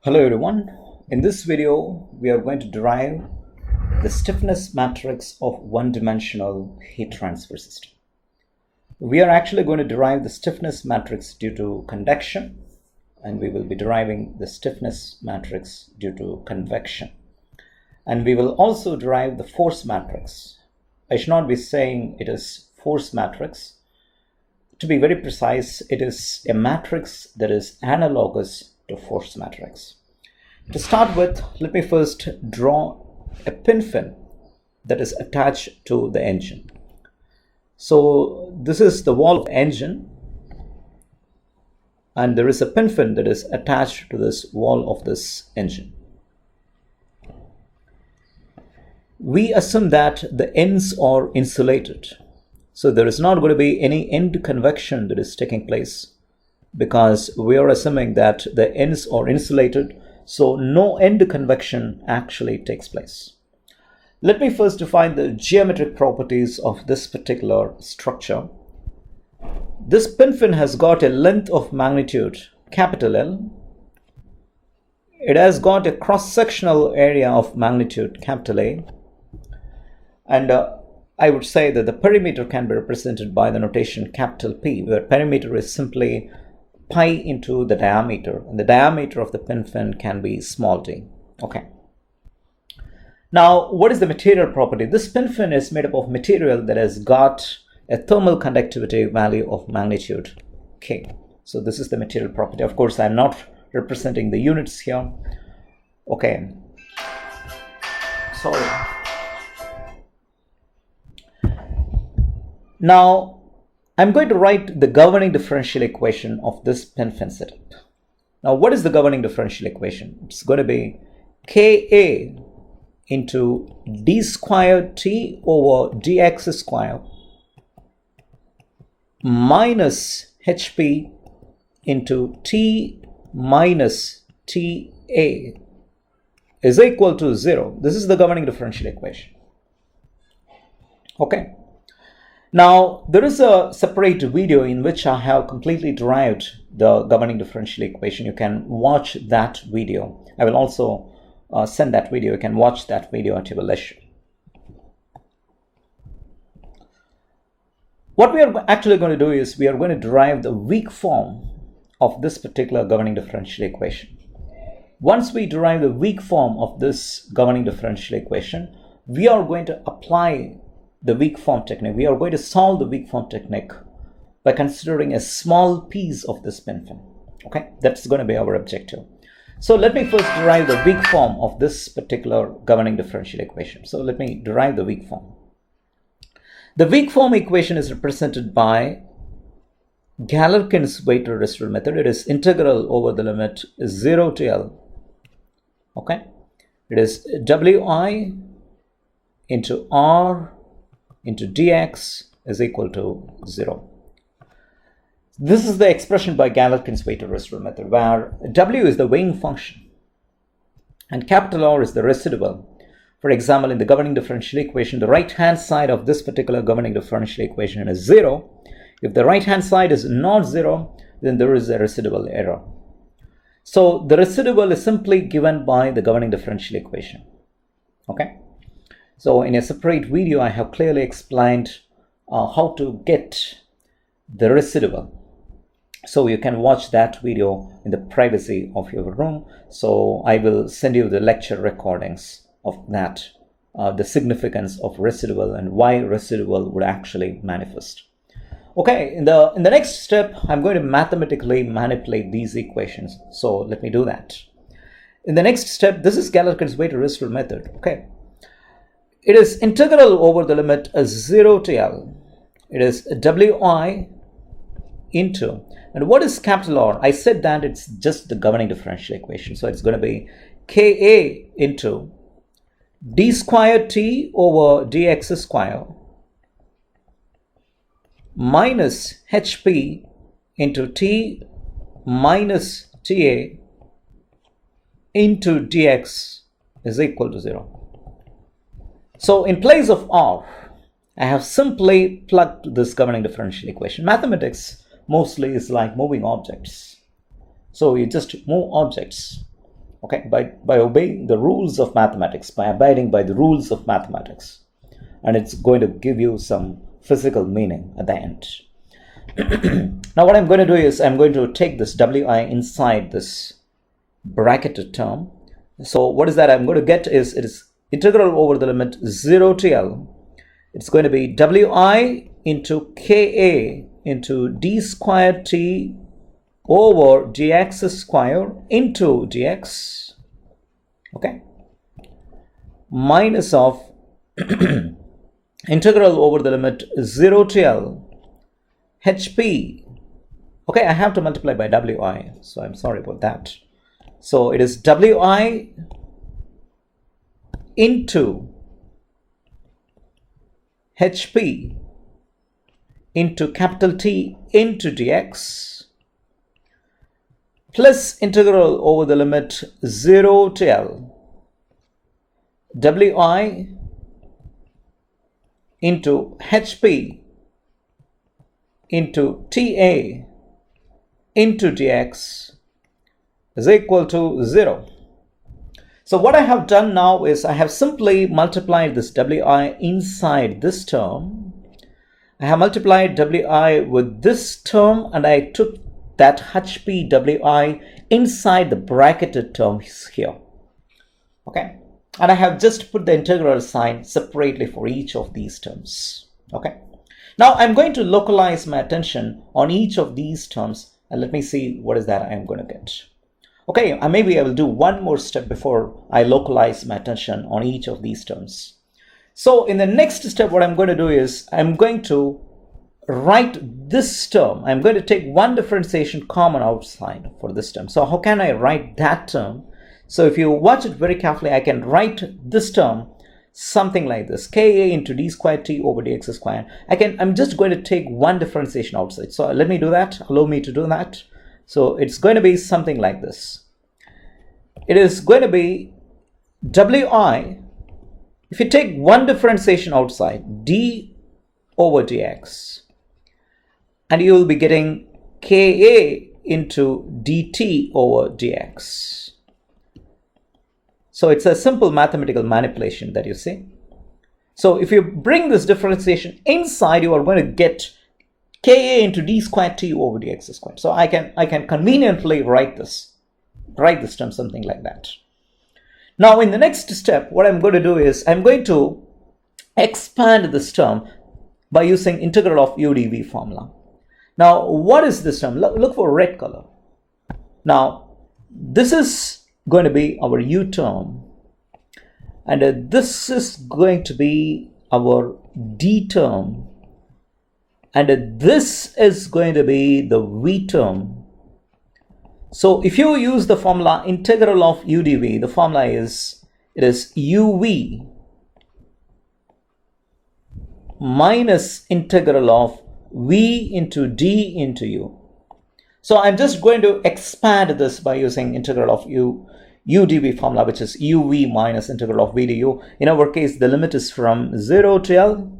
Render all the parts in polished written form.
Hello everyone. In this video, we are going to derive the stiffness matrix of one-dimensional heat transfer system. We are actually going to derive the stiffness matrix due to conduction, and we will be deriving the stiffness matrix due to convection. And we will also derive the force matrix. I should not be saying it is force matrix. To be very precise, it is a matrix that is analogous to force matrix. To start with, let me first draw a pin fin that is attached to the engine. So this is the wall of the engine, and there is a pin fin that is attached to this wall of this engine. We assume that the ends are insulated. So there is not going to be any end convection that is taking place because we are assuming that the ends are insulated, so no end convection actually takes place. Let me first define the geometric properties of this particular structure. This pin fin has got a length of magnitude capital L. It has got a cross-sectional area of magnitude capital A. And I would say that the perimeter can be represented by the notation capital P, where perimeter is simply pi into the diameter, and the diameter of the pin fin can be small d. Okay. Now, what is the material property? This pin fin is made up of material that has got a thermal conductivity value of magnitude K. So this is the material property. Of course, I'm not representing the units here. Okay. Sorry. Now, I'm going to write the governing differential equation of this pin fin setup. Now, what is the governing differential equation? It's going to be Ka into d squared t over dx squared minus hp into t minus ta is equal to 0. This is the governing differential equation. Okay. Now, there is a separate video in which I have completely derived the governing differential equation. You can watch that video. I will also send that video. You can watch that video at your leisure. What we are actually going to do is we are going to derive the weak form of this particular governing differential equation. Once we derive the weak form of this governing differential equation, we are going to apply the weak form technique. We are going to solve the weak form technique by considering a small piece of this pin fin. Okay, that's going to be our objective. So let me first derive the weak form of this particular governing differential equation. So let me derive the weak form. The weak form equation is represented by Galerkin's weighted residual method. It is integral over the limit 0 to L. Okay, it is Wi into R into dx is equal to 0. This is the expression by Galerkin's weighted residual method, where W is the weighing function and capital R is the residual. For example, in the governing differential equation, the right hand side of this particular governing differential equation is 0. If the right hand side is not 0, then there is a residual error. So the residual is simply given by the governing differential equation. Okay. So in a separate video, I have clearly explained how to get the residual. So you can watch that video in the privacy of your room. So I will send you the lecture recordings of that, the significance of residual and why residual would actually manifest. Okay, in the next step, I'm going to mathematically manipulate these equations. So let me do that. In the next step, this is Galerkin's weighted residual method. Okay. It is integral over the limit 0 to L. It is Wi into, and what is capital R? I said that it's just the governing differential equation. So it's going to be Ka into d squared t over dx squared minus hp into t minus ta into dx is equal to 0. So in place of R, I have simply plugged this governing differential equation. Mathematics mostly is like moving objects. So you just move objects okay, by obeying the rules of mathematics, by abiding by the rules of mathematics. And it's going to give you some physical meaning at the end. Now what I'm going to do is I'm going to take this wi inside this bracketed term. So what is that I'm going to get is, it is integral over the limit 0 to L. It's going to be wi into ka into d squared t over dx square into dx, okay, minus of integral over the limit 0 to L hp. Okay, I have to multiply by wi, so I'm sorry about that. So it is wi into hp into capital T into dx plus integral over the limit 0 to L wi into hp into ta into dx is equal to 0. So what I have done now is I have simply multiplied this wi inside this term. I have multiplied wi with this term, and I took that hp wi inside the bracketed terms here, okay, and I have just put the integral sign separately for each of these terms, okay. Now I'm going to localize my attention on each of these terms, and let me see what is that I'm going to get. Okay, maybe I will do one more step before I localize my attention on each of these terms. So in the next step, what I'm going to do is I'm going to write this term. I'm going to take one differentiation common outside for this term. So how can I write that term? So if you watch it very carefully, I can write this term something like this: ka into d squared t over dx squared. I'm just going to take one differentiation outside. So let me do that. Allow me to do that. So it's going to be something like this. It is going to be wi, if you take one differentiation outside, d over dx, and you will be getting ka into dt over dx. So it's a simple mathematical manipulation that you see. So if you bring this differentiation inside, you are going to get ka into d squared t over dx squared. So I can conveniently write this term something like that. Now in the next step, what I'm going to do is I'm going to expand this term by using integral of u dv formula. Now what is this term? Look for red color. Now this is going to be our u term, and this is going to be our d term, and this is going to be the v term. So if you use the formula integral of u dv, the formula is, it is uv minus integral of v into d into u. So I'm just going to expand this by using integral of u dv formula, which is uv minus integral of v du. In our case, the limit is from 0 to L.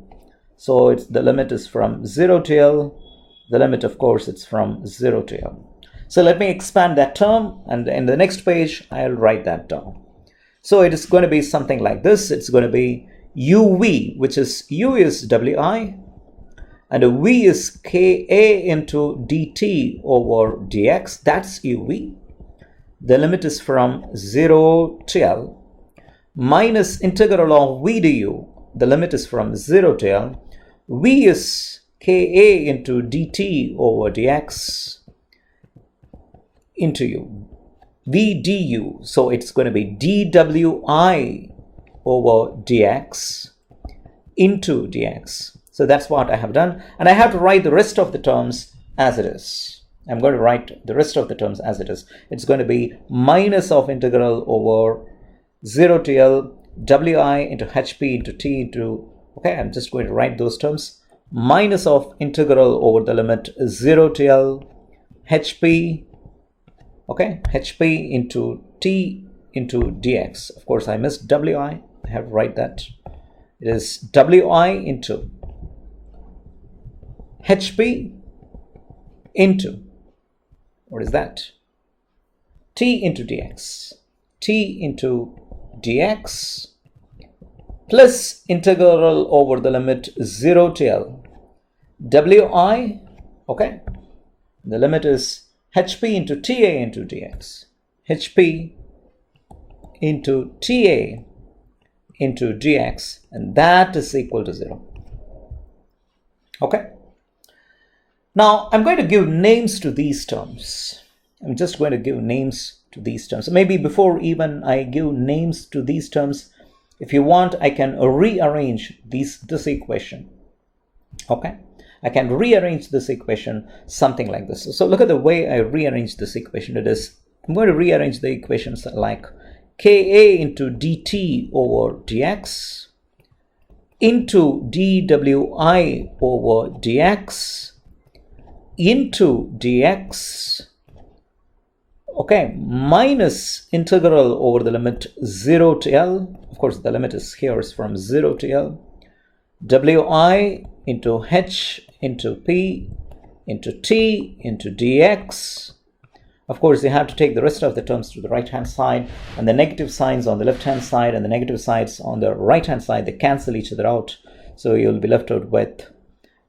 So the limit is from 0 to L. The limit, of course, it's from 0 to L. So let me expand that term, and in the next page, I'll write that down. So it is going to be something like this. It's going to be uv, which is u is wi, and v is ka into dt over dx. That's uv. The limit is from 0 to L, minus integral of v du. The limit is from 0 to L. V is ka into dt over dx into u, v du. So it's going to be dwi over dx into dx. So that's what I have done, and I have to write the rest of the terms as it is. I'm going to write the rest of the terms as it is. It's going to be minus of integral over 0 to L wi into hp into t into, okay, I'm just going to write those terms, minus of integral over the limit 0 to L hp, okay, hp into t into dx. Of course, I missed wi. I have to write that. It is wi into hp into, what is that? T into dx. t into dx plus integral over the limit 0 to L wi, okay, the limit is hp into ta into dx, hp into ta into dx, and that is equal to 0. Okay. Now I'm going to give names to these terms. I'm just going to give names to these terms. Maybe before even I give names to these terms, if you want, I can rearrange this equation. Okay, I can rearrange this equation something like this. So look at the way I rearrange this equation. It is, I'm going to rearrange the equations like ka into dt over dx into dwi over dx into dx, okay, minus integral over the limit 0 to L. Of course, the limit is here is from 0 to L. wi into h into p into t into dx. Of course, you have to take the rest of the terms to the right hand side, and the negative signs on the left hand side and the negative signs on the right hand side, they cancel each other out. So you'll be left out with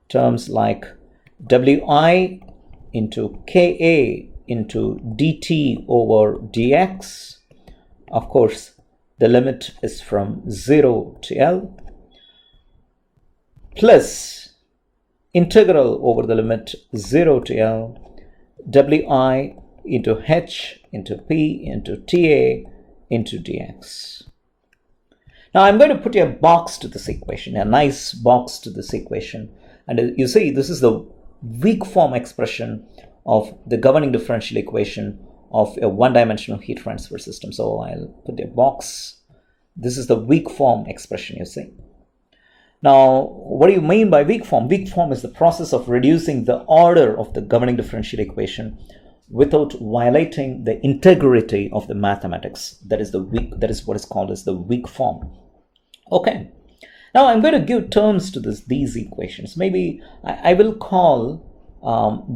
terms like wi into ka into dt over dx. Of course, the limit is from 0 to L plus integral over the limit 0 to L wi into h into p into ta into dx. Now I'm going to put a box to this equation, a nice box to this equation, and you see this is the weak form expression of the governing differential equation of a one-dimensional heat transfer system. So I'll put a box. This is the weak form expression, you see. Now, what do you mean by weak form? Weak form is the process of reducing the order of the governing differential equation without violating the integrity of the mathematics. That is what is called as the weak form. Okay. Now I'm going to give terms to these equations. Maybe I will call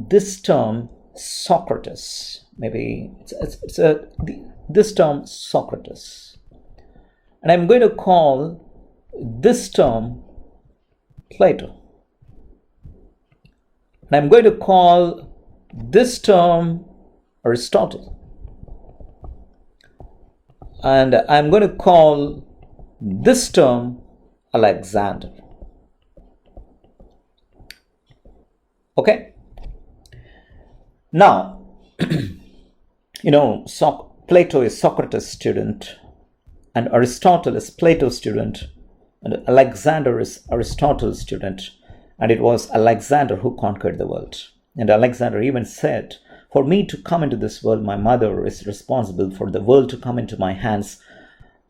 this term Socrates. Maybe this term Socrates, and I'm going to call this term Plato, and I'm going to call this term Aristotle, and I'm going to call this term Alexander. Okay. Now, you know, Plato is Socrates' student, and Aristotle is Plato's student, and Alexander is Aristotle's student, and it was Alexander who conquered the world. And Alexander even said, for me to come into this world, my mother is responsible. For the world to come into my hands,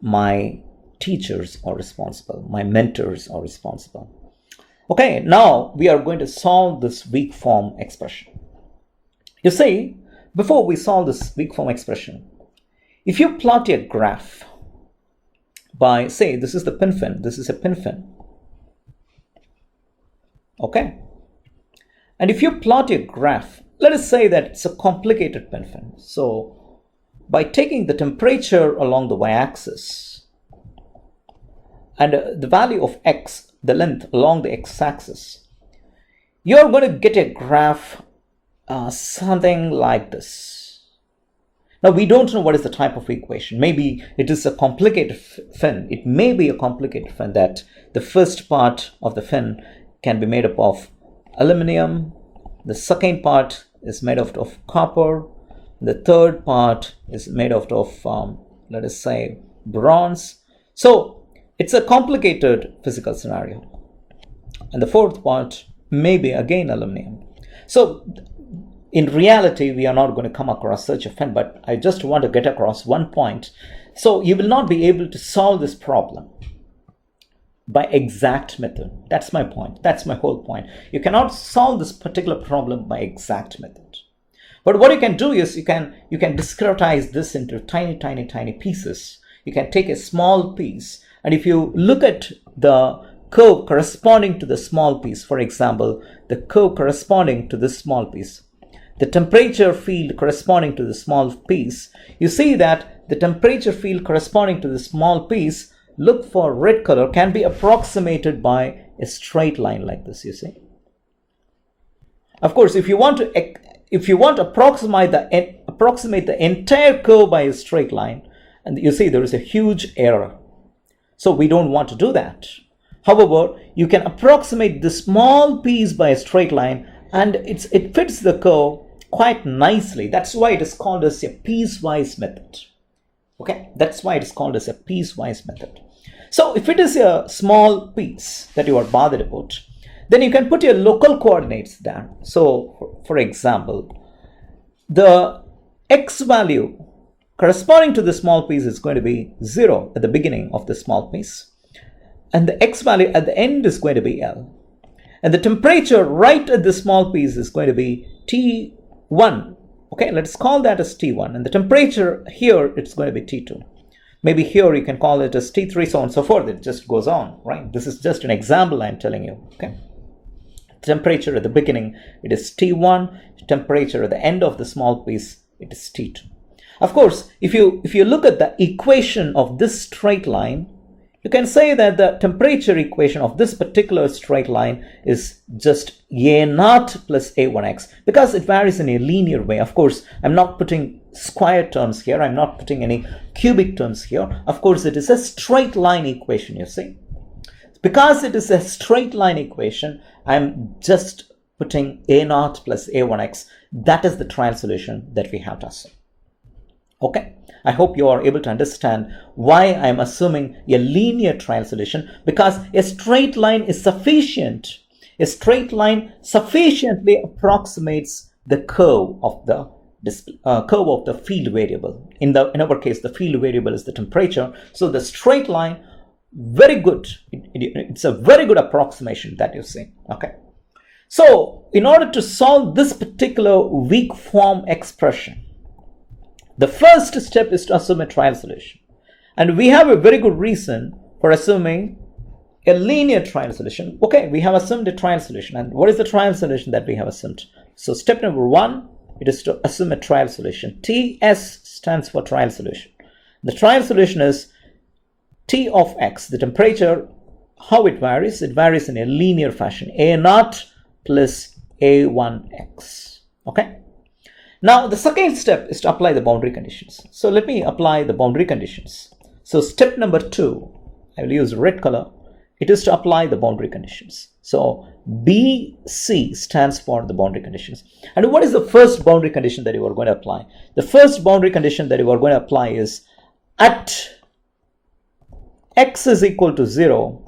my teachers are responsible. My mentors are responsible. Okay, now we are going to solve this weak form expression. You see, before we solve this weak form expression, if you plot a graph by, say, this is the pin fin, this is a pin fin. Okay. And if you plot a graph, let us say that it's a complicated pin fin. So by taking the temperature along the y-axis and the value of x, the length along the x-axis, you're going to get a graph something like this. Now we don't know what is the type of equation. Maybe it is a complicated fin. It may be a complicated fin that the first part of the fin can be made up of aluminum, the second part is made out of copper, the third part is made out of let us say bronze. So it's a complicated physical scenario, and the fourth part may be again aluminum. So in reality, we are not going to come across such a fin, but I just want to get across one point. So you will not be able to solve this problem by exact method. That's my point. That's my whole point. You cannot solve this particular problem by exact method. But what you can do is you can discretize this into tiny pieces. You can take a small piece, and if you look at the curve corresponding to the small piece, for example, the curve corresponding to this small piece, the temperature field corresponding to the small piece, you see that the temperature field corresponding to the small piece, look for red color, can be approximated by a straight line like this, you see. Of course, if you want to approximate the entire curve by a straight line, and you see there is a huge error. So we don't want to do that. However, you can approximate the small piece by a straight line, and it fits the curve quite nicely. That's why it is called as a piecewise method. Okay, that's why it is called as a piecewise method. So if it is a small piece that you are bothered about, then you can put your local coordinates there. So for example, the x value corresponding to the small piece is going to be 0 at the beginning of the small piece, and the x value at the end is going to be L, and the temperature right at the small piece is going to be T1. Okay, let's call that as T1, and the temperature here, it's going to be T2. Maybe here you can call it as T3, so on and so forth. It just goes on, right? This is just an example I'm telling you. Okay, temperature at the beginning, it is T1. Temperature at the end of the small piece, it is T2. Of course, if you look at the equation of this straight line, you can say that the temperature equation of this particular straight line is just A0 plus A1x, because it varies in a linear way. Of course, I'm not putting square terms here. I'm not putting any cubic terms here. Of course, it is a straight line equation, you see. Because it is a straight line equation, I'm just putting A0 plus A1x. That is the trial solution that we have to assume. Okay, I hope you are able to understand why I am assuming a linear trial solution, because a straight line is sufficient. A straight line sufficiently approximates the curve of the field variable. In our case, the field variable is the temperature. So the straight line, very good. It's a very good approximation that you see. Okay. So in order to solve this particular weak form expression, the first step is to assume a trial solution. And we have a very good reason for assuming a linear trial solution. Okay, we have assumed a trial solution. And what is the trial solution that we have assumed? So step number 1, it is to assume a trial solution. TS stands for trial solution. The trial solution is T of x, the temperature. How it varies? It varies in a linear fashion. A0 plus A1x. Okay. Now, the second step is to apply the boundary conditions. So let me apply the boundary conditions. So step number 2, I will use red color. It is to apply the boundary conditions. So BC stands for the boundary conditions. And what is the first boundary condition that you are going to apply? The first boundary condition that you are going to apply is at x is equal to 0,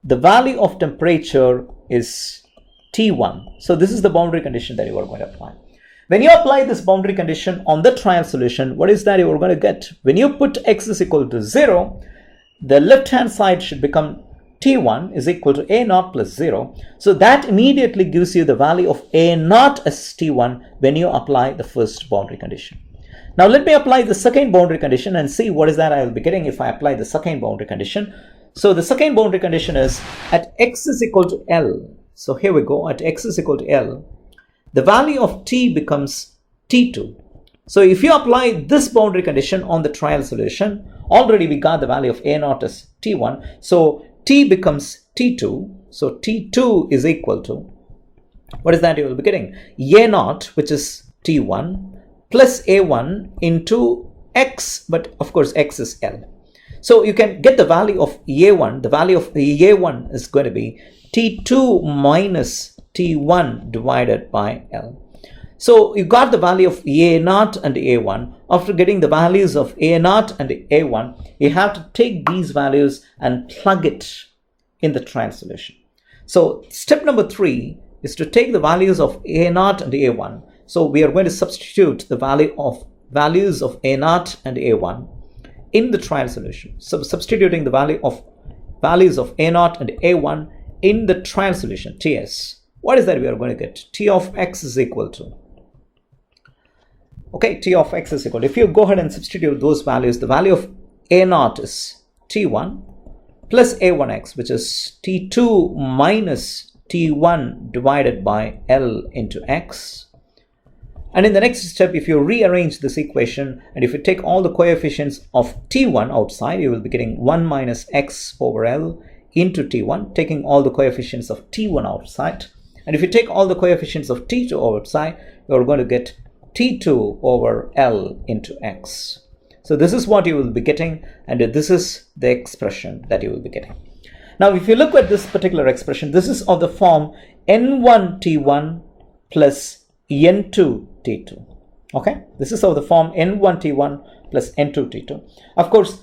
the value of temperature is T1. So this is the boundary condition that you are going to apply. When you apply this boundary condition on the trial solution, what is that you are going to get? When you put x is equal to 0, the left hand side should become T1 is equal to A0 plus 0. So that immediately gives you the value of A0 as T1 when you apply the first boundary condition. Now let me apply the second boundary condition and see what is that I will be getting if I apply the second boundary condition. So the second boundary condition is at x is equal to L. So here we go, at x is equal to L, the value of T becomes T2. So if you apply this boundary condition on the trial solution, already we got the value of A0 as T1. So T becomes T2. So T2 is equal to, what is that you will be getting? A0, which is T1, plus A1 into x, but of course x is L. So you can get the value of A1. The value of A1 is going to be T2 minus T1 divided by L. So you got the value of A0 and A1. After getting the values of A0 and A1, you have to take these values and plug it in the trial solution. So step number 3 is to take the values of A0 and A1. So we are going to substitute the values of A0 and A1 in the trial solution. So substituting the values of A0 and A1 in the trial solution, TS. What is that we are going to get? T of x is equal to, okay, T of x is equal to, if you go ahead and substitute those values, the value of A0 is T1 plus A1x, which is T2 minus T1 divided by L into x. And in the next step, if you rearrange this equation and if you take all the coefficients of t1 outside, you will be getting 1 minus x over L into t1, taking all the coefficients of t1 outside. And if you take all the coefficients of t2 outside, you're going to get t2 over L into x. So this is what you will be getting, and this is the expression that you will be getting. Now, if you look at this particular expression, this is of the form n1 t1 plus n2 t2. Okay, this is of the form n1 t1 plus n2 t2. Of course,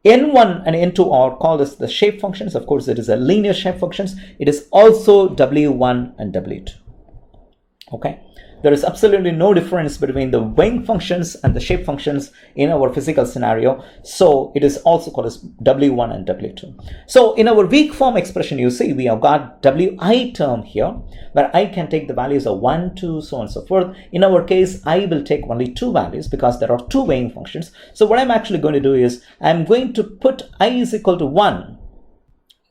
n1 and n2 are called as the shape functions. Of course, it is a linear shape functions. It is also w1 and w2. Okay, there is absolutely no difference between the wave functions and the shape functions in our physical scenario. So it is also called as w1 and w2. So in our weak form expression, you see we have got wi term here, where I can take the values of 1, 2, so on and so forth. In our case, I will take only two values because there are two wave functions. So what I'm actually going to do is I'm going to put I is equal to 1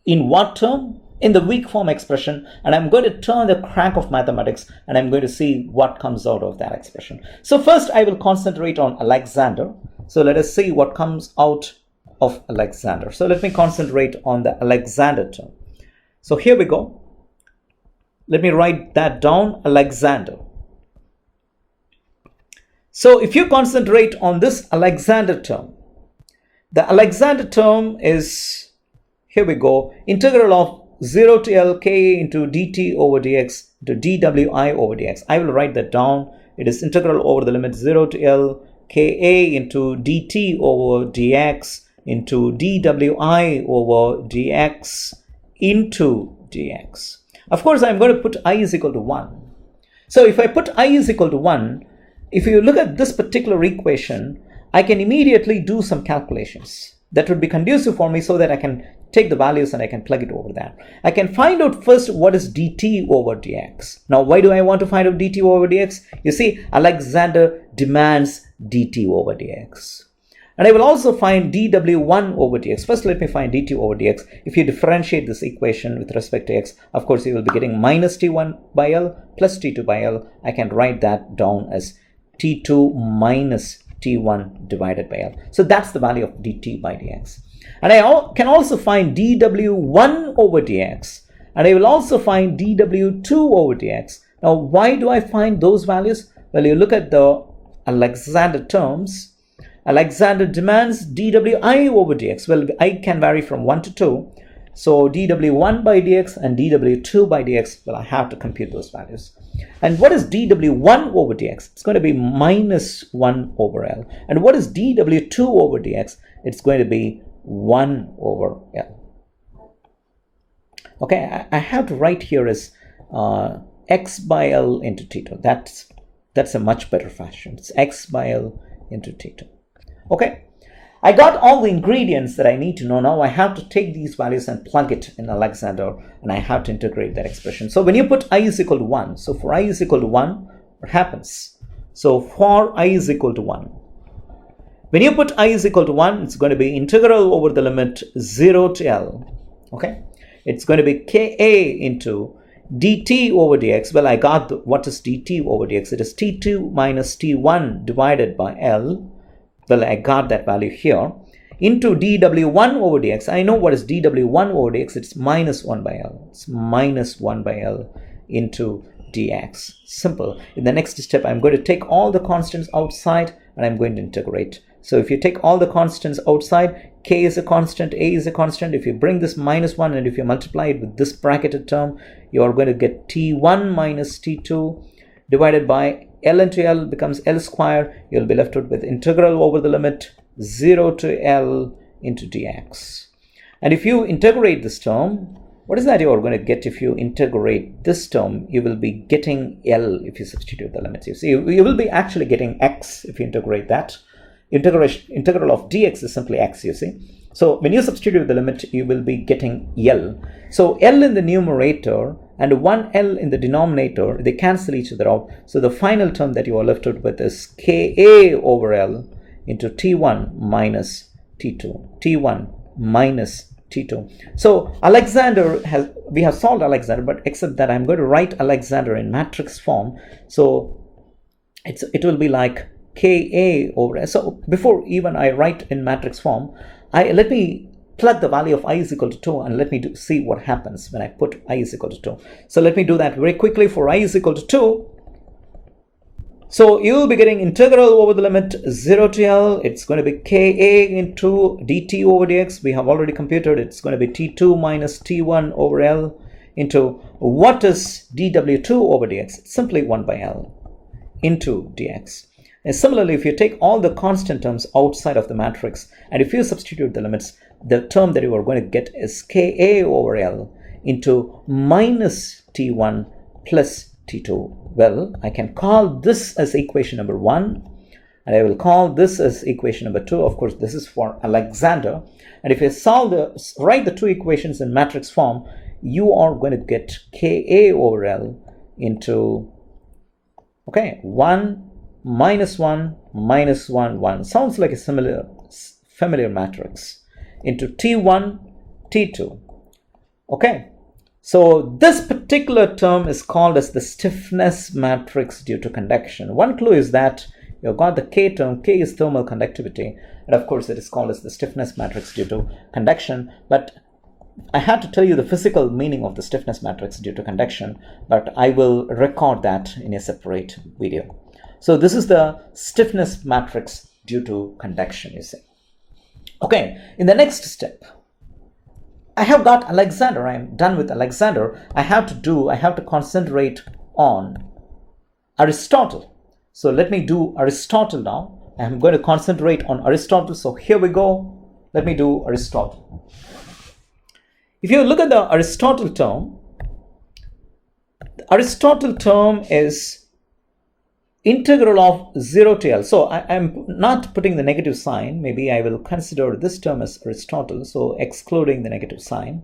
in what term? In the weak form expression, and I'm going to turn the crank of mathematics and I'm going to see what comes out of that expression. So first I will concentrate on Alexander. So let us see what comes out of Alexander. So let me concentrate on the Alexander term. So here we go. Let me write that down, Alexander. So if you concentrate on this Alexander term, the Alexander term is, here we go, integral of 0 to L k into dt over dx to dwi over dx. I will write that down. It is integral over the limit 0 to L ka into dt over dx into dwi over dx into dx. Of course, I'm going to put I is equal to 1. So if I put I is equal to 1, if you look at this particular equation, I can immediately do some calculations that would be conducive for me so that I can take the values and I can plug it over there. I can find out first what is dt over dx. Now, why do I want to find out dt over dx? You see, Alexander demands dt over dx. And I will also find dw1 over dx. First, let me find dt over dx. If you differentiate this equation with respect to x, of course, you will be getting minus t1 by L plus t2 by L. I can write that down as t2 minus t1 divided by L. So that's the value of dt by dx. And I can also find dw1 over dx. And I will also find dw2 over dx. Now, why do I find those values? Well, you look at the Alexander terms. Alexander demands dwi over dx. Well, I can vary from 1 to 2. So dw1 by dx and dw2 by dx, well, I have to compute those values. And what is dw1 over dx? It's going to be minus 1 over L. And what is dw2 over dx? It's going to be 1 over L. Okay, I have to write here as x by L into t2. That's a much better fashion. It's x by L into t2. Okay, I got all the ingredients that I need to know. Now I have to take these values and plug it in Alexander, and I have to integrate that expression. So when you put I is equal to 1, so for I is equal to 1, what happens? So for I is equal to 1, when you put I is equal to 1, it's going to be integral over the limit 0 to L. Okay, it's going to be ka into dt over dx. Well, I got what is dt over dx. It is t2 minus t1 divided by L. Well, I got that value here into dw1 over dx. I know what is dw1 over dx. It's minus 1 by L. It's minus 1 by L into dx. Simple. In the next step, I'm going to take all the constants outside and I'm going to integrate. So if you take all the constants outside, k is a constant, a is a constant. If you bring this minus 1 and if you multiply it with this bracketed term, you are going to get t1 minus t2 divided by L into L becomes L square. You'll be left with integral over the limit 0 to L into dx. And if you integrate this term, what is that you are going to get if you integrate this term? You will be getting L if you substitute the limits. You see, you will be actually getting x if you integrate that. Integral of dx is simply x, you see. So when you substitute the limit, you will be getting L. So L in the numerator and 1L in the denominator, they cancel each other out. So the final term that you are left with is Ka over L into T1 minus T2. T1 minus T2. So we have solved Alexander, but except that I'm going to write Alexander in matrix form. So it will be like Ka over S. So before even I write in matrix form, let me plug the value of I is equal to 2 and let me see what happens when I put I is equal to 2. So let me do that very quickly. For I is equal to 2, so you will be getting integral over the limit 0 to L. It's going to be Ka into dt over dx. We have already computed. It's going to be T2 minus T1 over L into what is dw2 over dx? It's simply 1 by L into dx. And similarly, if you take all the constant terms outside of the matrix and if you substitute the limits, the term that you are going to get is Ka over L into minus T1 plus T2. Well, I can call this as equation number 1 and I will call this as equation number 2. Of course, this is for Alexander. And if you write the two equations in matrix form, you are going to get Ka over L into 1 minus 1 minus 1 1. Sounds like a familiar matrix into T1 T2. Okay. So this particular term is called as the stiffness matrix due to conduction. One clue is that you've got the K term. K is thermal conductivity. And of course, it is called as the stiffness matrix due to conduction. But I had to tell you the physical meaning of the stiffness matrix due to conduction, but I will record that in a separate video. So this is the stiffness matrix due to conduction, you see. Okay, in the next step, I have got Alexander. I am done with Alexander. I have to concentrate on Aristotle. So let me do Aristotle now. I am going to concentrate on Aristotle. So here we go. Let me do Aristotle. If you look at the Aristotle term, the Aristotle term is integral of 0 to L. So I am not putting the negative sign. Maybe I will consider this term as Aristotle, so excluding the negative sign.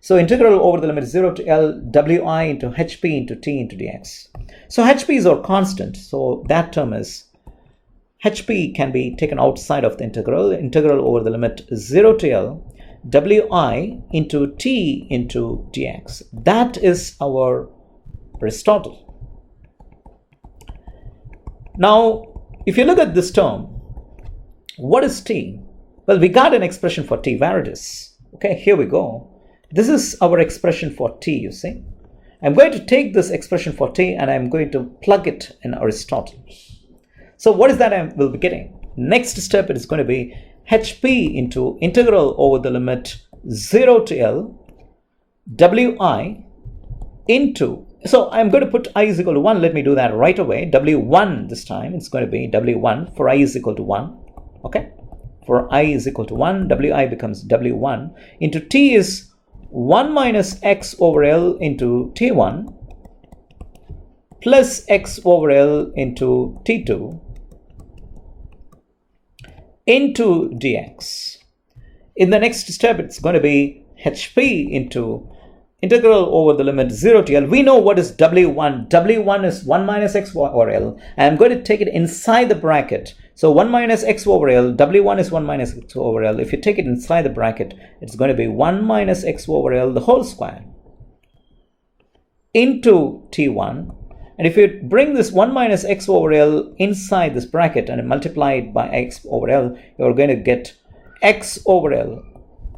So integral over the limit 0 to L, Wi into Hp into T into dx. So Hp is our constant, so that term is Hp can be taken outside of the integral. Integral over the limit 0 to L, Wi into T into dx. That is our Aristotle. Now, if you look at this term, what is T? Well, we got an expression for T. Where it is? Okay, here we go. This is our expression for T, you see. I'm going to take this expression for T and I'm going to plug it in Aristotle. So what is that I will be getting? Next step, it is going to be Hp into integral over the limit 0 to L, Wi into, so I'm going to put I is equal to 1. Let me do that right away. W1 this time. It's going to be W1 for I is equal to 1. Okay. For I is equal to 1, Wi becomes W1 into T is 1 minus X over L into T1 plus X over L into T2 into dx. In the next step, it's going to be Hp into integral over the limit 0 to L. We know what is W1. W1 is 1 minus X over L. I'm going to take it inside the bracket. So 1 minus X over L, W1 is 1 minus X over L. If you take it inside the bracket, it's going to be 1 minus X over L, the whole square, into T1. And if you bring this 1 minus X over L inside this bracket and multiply it by X over L, you're going to get X over L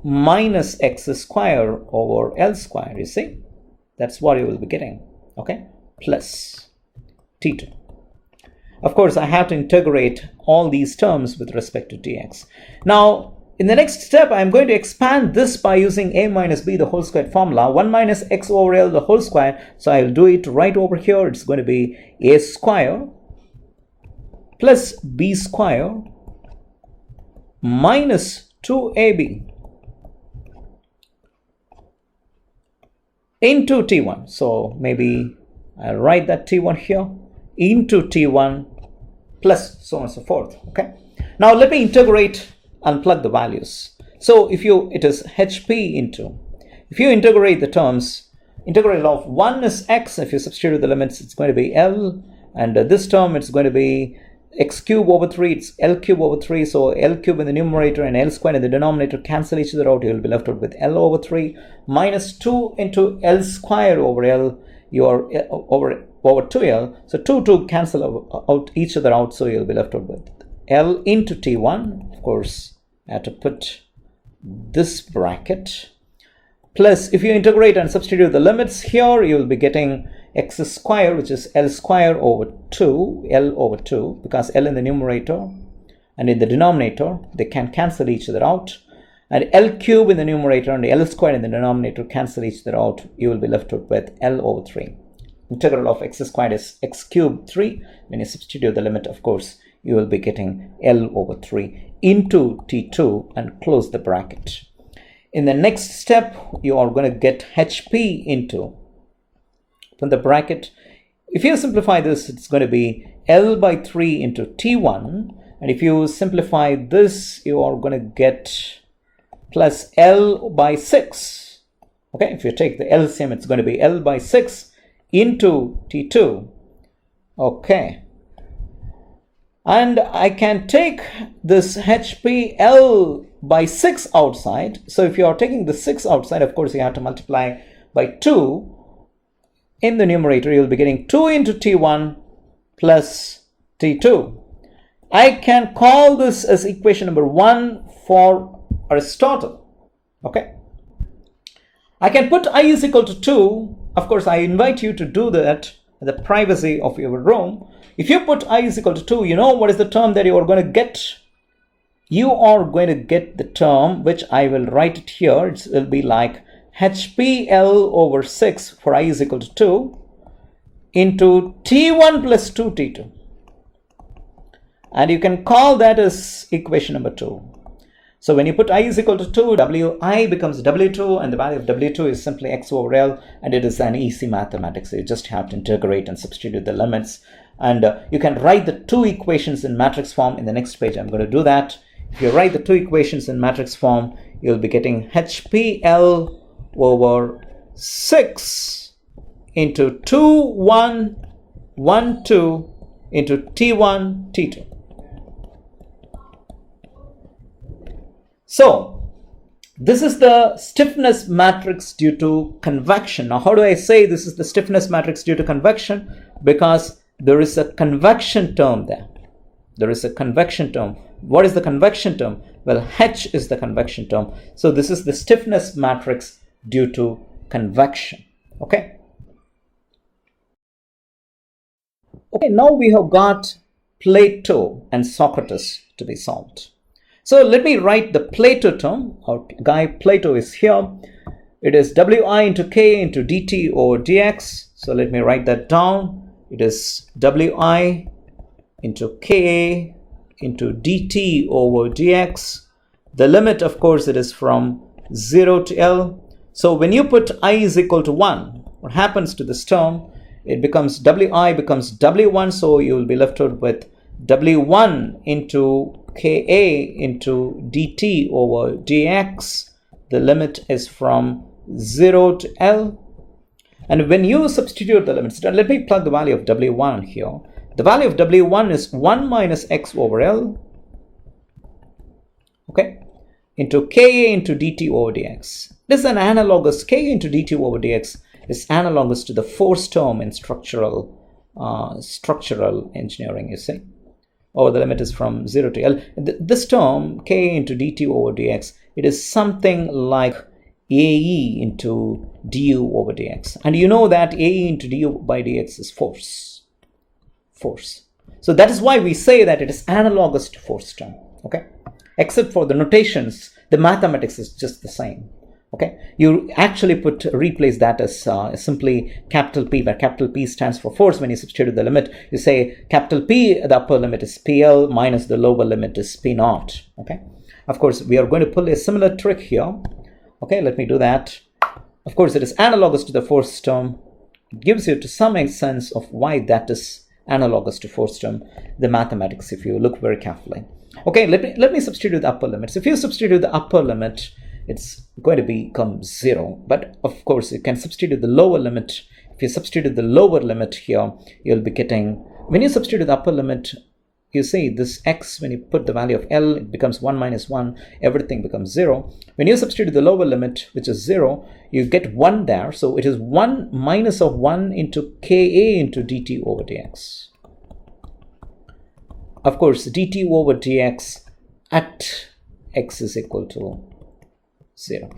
minus X square over L square, you see? That's what you will be getting, okay? Plus T2. Of course, I have to integrate all these terms with respect to dx. Now, in the next step, I'm going to expand this by using a minus b the whole squared formula, 1 minus X over L the whole square. So I'll do it right over here. It's going to be a square plus b square minus 2ab into T1. So maybe I'll write that T1 here into T1 plus so on and so forth. Okay. Now let me integrate and plug the values. So if it is Hp into, if you integrate the terms, integral of 1 is X. If you substitute the limits, it's going to be L, and this term it's going to be X cube over 3. It's L cube over 3. So L cube in the numerator and L squared in the denominator cancel each other out. You will be left out with L over 3 minus 2 into L square over L you are over 2L. So 2 cancel out each other out. So you'll be left out with L into T1. Of course, I have to put this bracket. Plus, if you integrate and substitute the limits here, you will be getting x square, which is L square over 2, L over 2, because L in the numerator and in the denominator, they can cancel each other out. And L cube in the numerator and L square in the denominator cancel each other out. You will be left out with L over 3. Integral of x squared is x cubed 3. When you substitute the limit, of course, you will be getting L over 3 into T2 and close the bracket. In the next step, you are going to get HP into, from the bracket. If you simplify this, it's going to be L by 3 into T1. And if you simplify this, you are going to get plus L by 6. Okay, if you take the LCM, it's going to be L by 6 into T2. Okay. And I can take this HPL by 6 outside. So if you are taking the 6 outside, of course, you have to multiply by 2. In the numerator, you'll be getting 2 into T1 plus T2. I can call this as equation number 1 for Aristotle. Okay. I can put I is equal to 2. Of course, I invite you to do that in the privacy of your room. If you put I is equal to 2, you know what is the term that you are going to get? You are going to get the term, which I will write it here. It will be like HPL over 6 for I is equal to 2 into T1 plus 2T2. And you can call that as equation number 2. So when you put I is equal to 2, Wi becomes W2, and the value of W2 is simply X over L, and it is an easy mathematics. So you just have to integrate and substitute the limits. And you can write the 2 equations in matrix form. In the next page, I'm going to do that. If you write the 2 equations in matrix form, you'll be getting HPL over 6 into 2, 1, 1, 2 into T1, T2. So this is the stiffness matrix due to convection. Now, how do I say this is the stiffness matrix due to convection? Because there is a convection term there. There is a convection term. What is the convection term? Well, H is the convection term. So this is the stiffness matrix due to convection. Okay. Okay, now we have got Plato and Socrates to be solved. So let me write the Plato term. Our guy Plato is here. It is Wi into K into dt over dx. So let me write that down. It is Wi into Ka into dt over dx. The limit, of course, it is from 0 to L. So when you put I is equal to 1, what happens to this term? It becomes Wi becomes W1. So you will be left out with W1 into Ka into dt over dx. The limit is from 0 to L. And when you substitute the limits, let me plug the value of W1 here. The value of W1 is 1 minus x over L, okay, into Ka into dt over dx. This is an analogous, Ka into dt over dx is analogous to the force term in structural engineering, you see. Or the limit is from 0 to L. This term, Ka into dt over dx, it is something like Ae into du over dx. And you know that Ae into du by dx is force. So that is why we say that it is analogous to force term. Okay. Except for the notations, the mathematics is just the same. Okay. You actually replace that as simply capital P, where capital P stands for force. When you substitute the limit, you say capital P, the upper limit is PL minus the lower limit is P naught. Okay. Of course, we are going to pull a similar trick here. Okay, let me do that. Of course, it is analogous to the force term. It gives you to some sense of why that is analogous to force term, the mathematics, if you look very carefully. Okay, let me substitute the upper limits. If you substitute the upper limit, it's going to become 0. But of course, you can substitute the lower limit. If you substitute the lower limit here, you'll be getting, when you substitute the upper limit, you see this x, when you put the value of L, it becomes 1 minus 1, everything becomes 0. When you substitute the lower limit, which is 0, you get 1 there. So it is 1 minus of 1 into Ka into dt over dx. Of course, dt over dx at x is equal to 0.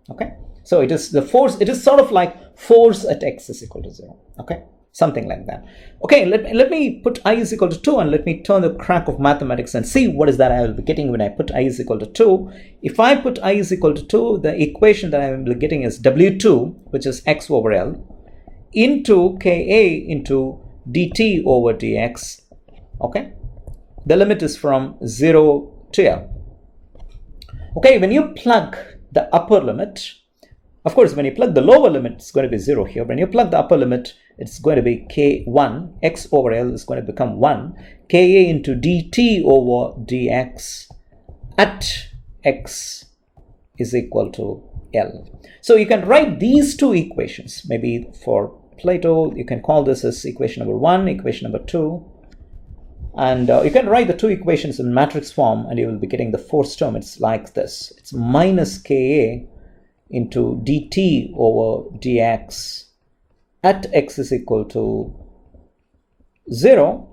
Okay, so it is the force, it is sort of like force at x is equal to 0. Okay, something like that. Okay, let me put I is equal to 2 and let me turn the crank of mathematics and see what is that I will be getting when I put I is equal to 2. If I put I is equal to 2, the equation that I will be getting is W2, which is x over L, into Ka into dt over dx. Okay, the limit is from 0 to L. Okay, when you plug the upper limit, of course, when you plug the lower limit, it's going to be 0 here. When you plug the upper limit, it's going to be K1, x over L is going to become 1, Ka into dt over dx at x is equal to L. So you can write these two equations. Maybe for Plato, you can call this as equation number 1, equation number 2. And you can write the two equations in matrix form and you will be getting the force term. It's like this. It's minus Ka into dt over dx at x is equal to 0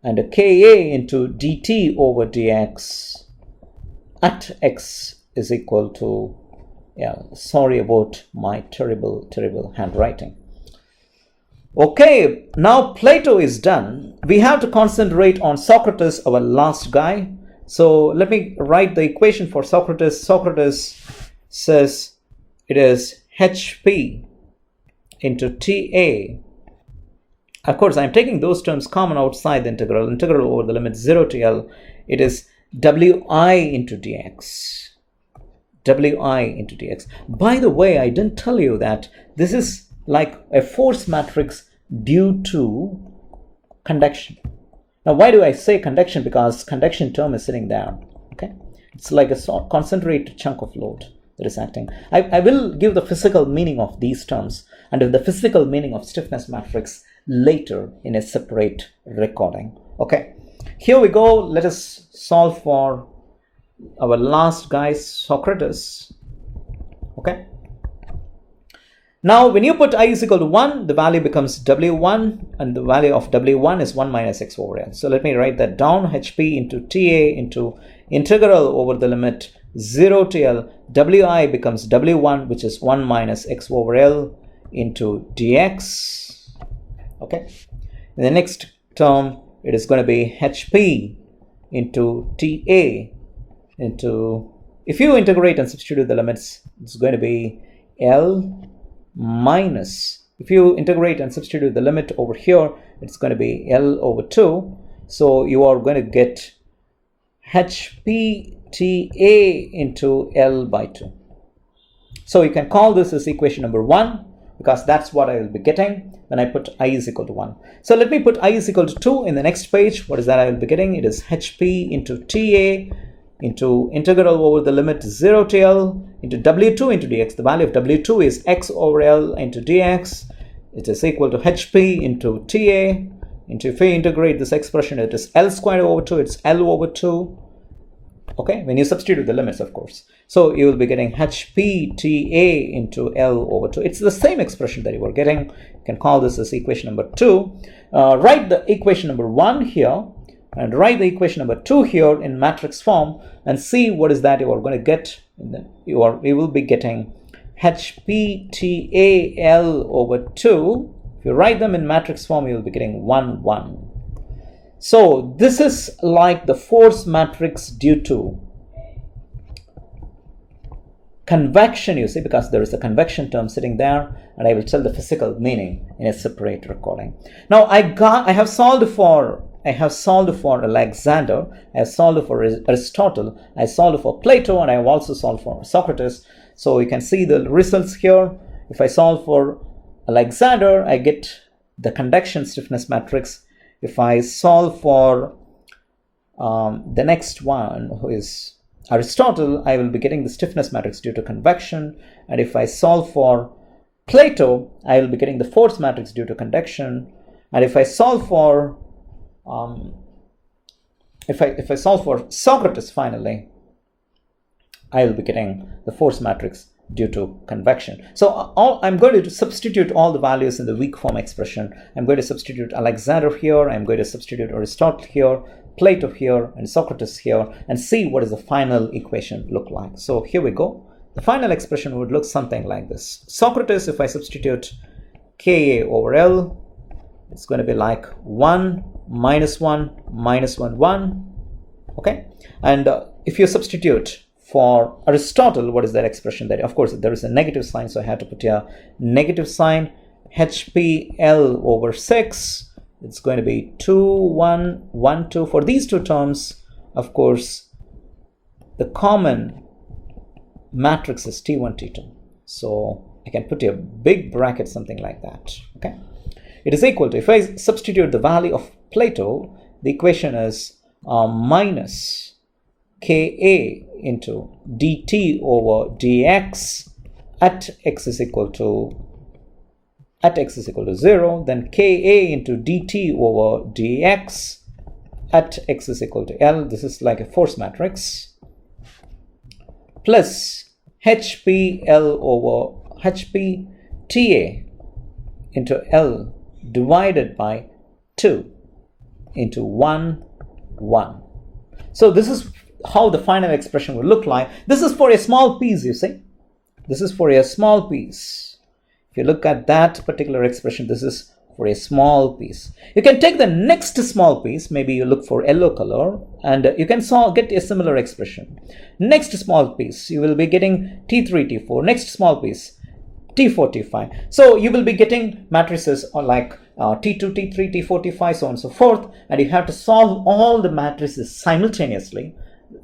and a Ka into dt over dx at x is equal to L. Sorry about my terrible handwriting. Okay, now Plato is done. We have to concentrate on Socrates, our last guy. So let me write the equation for Socrates. Socrates says it is HP into TA. Of course, I'm taking those terms common outside the integral. Integral over the limit 0 to L. It is Wi into dx. Wi into dx. By the way, I didn't tell you that this is like a force matrix due to conduction. Now, why do I say conduction? Because conduction term is sitting there. Okay, it's like a concentrated chunk of load that is acting. I will give the physical meaning of these terms and the physical meaning of stiffness matrix later in a separate recording. Okay, here we go. Let us solve for our last guy, Socrates. Okay. Now, when you put I is equal to 1, the value becomes W1 and the value of W1 is 1 minus x over L. So let me write that down. HP into TA into integral over the limit 0 to L. Wi becomes W1, which is 1 minus x over L into dx. Okay. In the next term, it is going to be HP into TA into, if you integrate and substitute the limits, it's going to be L minus, if you integrate and substitute the limit over here, it's going to be L over 2. So you are going to get HPTA into L by 2. So you can call this as equation number 1 because that's what I will be getting when I put I is equal to 1. So let me put I is equal to 2 in the next page. What is that I will be getting? It is HP into TA into integral over the limit 0 to L into W2 into dx. The value of W2 is x over L into dx. It is equal to HP into TA into, if we integrate this expression, it is L squared over 2. It's L over 2. Okay, when you substitute the limits, of course. So you will be getting HPTA into L over 2. It's the same expression that you were getting. You can call this as equation number 2. Write the equation number 1 here and write the equation number 2 here in matrix form and see what is that you are going to get. You will be getting HPTAL over 2. If you write them in matrix form, you will be getting 1, 1. So this is like the force matrix due to convection, you see, because there is a convection term sitting there, and I will tell the physical meaning in a separate recording. Now I have solved for Alexander, I have solved for Aristotle, I solved for Plato, and I have also solved for Socrates. So you can see the results here. If I solve for Alexander, I get the conduction stiffness matrix. If I solve for the next one, who is Aristotle, I will be getting the stiffness matrix due to convection. And if I solve for Plato, I will be getting the force matrix due to conduction. And if I solve for if I solve for Socrates finally, I will be getting the force matrix due to convection. So I'm going to substitute all the values in the weak form expression. I'm going to substitute Alexander here, I'm going to substitute Aristotle here, Plato here, and Socrates here, and see what does the final equation look like. So here we go. The final expression would look something like this. Socrates, if I substitute Ka over L, it's going to be like 1 minus 1 minus 1 1. Okay, and if you substitute for Aristotle, what is that expression there? Of course, there is a negative sign, so I have to put here negative sign. HPL over 6, it's going to be 2 1 1 2. For these two terms, of course, the common matrix is T1 T2, so I can put a big bracket, something like that. Okay, it is equal to, if I substitute the value of Plato, the equation is minus Ka into dt over dx at x is equal to 0, then Ka into dt over dx at x is equal to L. This is like a force matrix, plus HPL over HPTA into L divided by 2 into 1 1. So this is how the final expression will look like. This is for a small piece, you see. This is for a small piece. If you look at that particular expression, this is for a small piece. You can take the next small piece, maybe you look for yellow color, and you can get a similar expression. Next small piece, you will be getting T3, T4. Next small piece, T4, T5. So you will be getting matrices like T2, T3, T4, T5, so on and so forth, and you have to solve all the matrices simultaneously.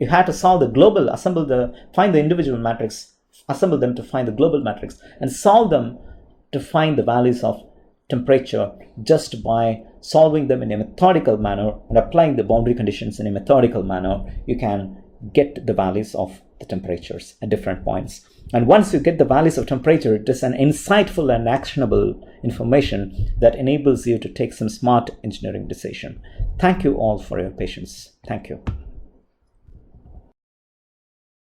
You have to solve the global, find the individual matrix, assemble them to find the global matrix, and solve them to find the values of temperature just by solving them in a methodical manner and applying the boundary conditions in a methodical manner. You can get the values of the temperatures at different points. And once you get the values of temperature, it is an insightful and actionable information that enables you to take some smart engineering decision. Thank you all for your patience. Thank you.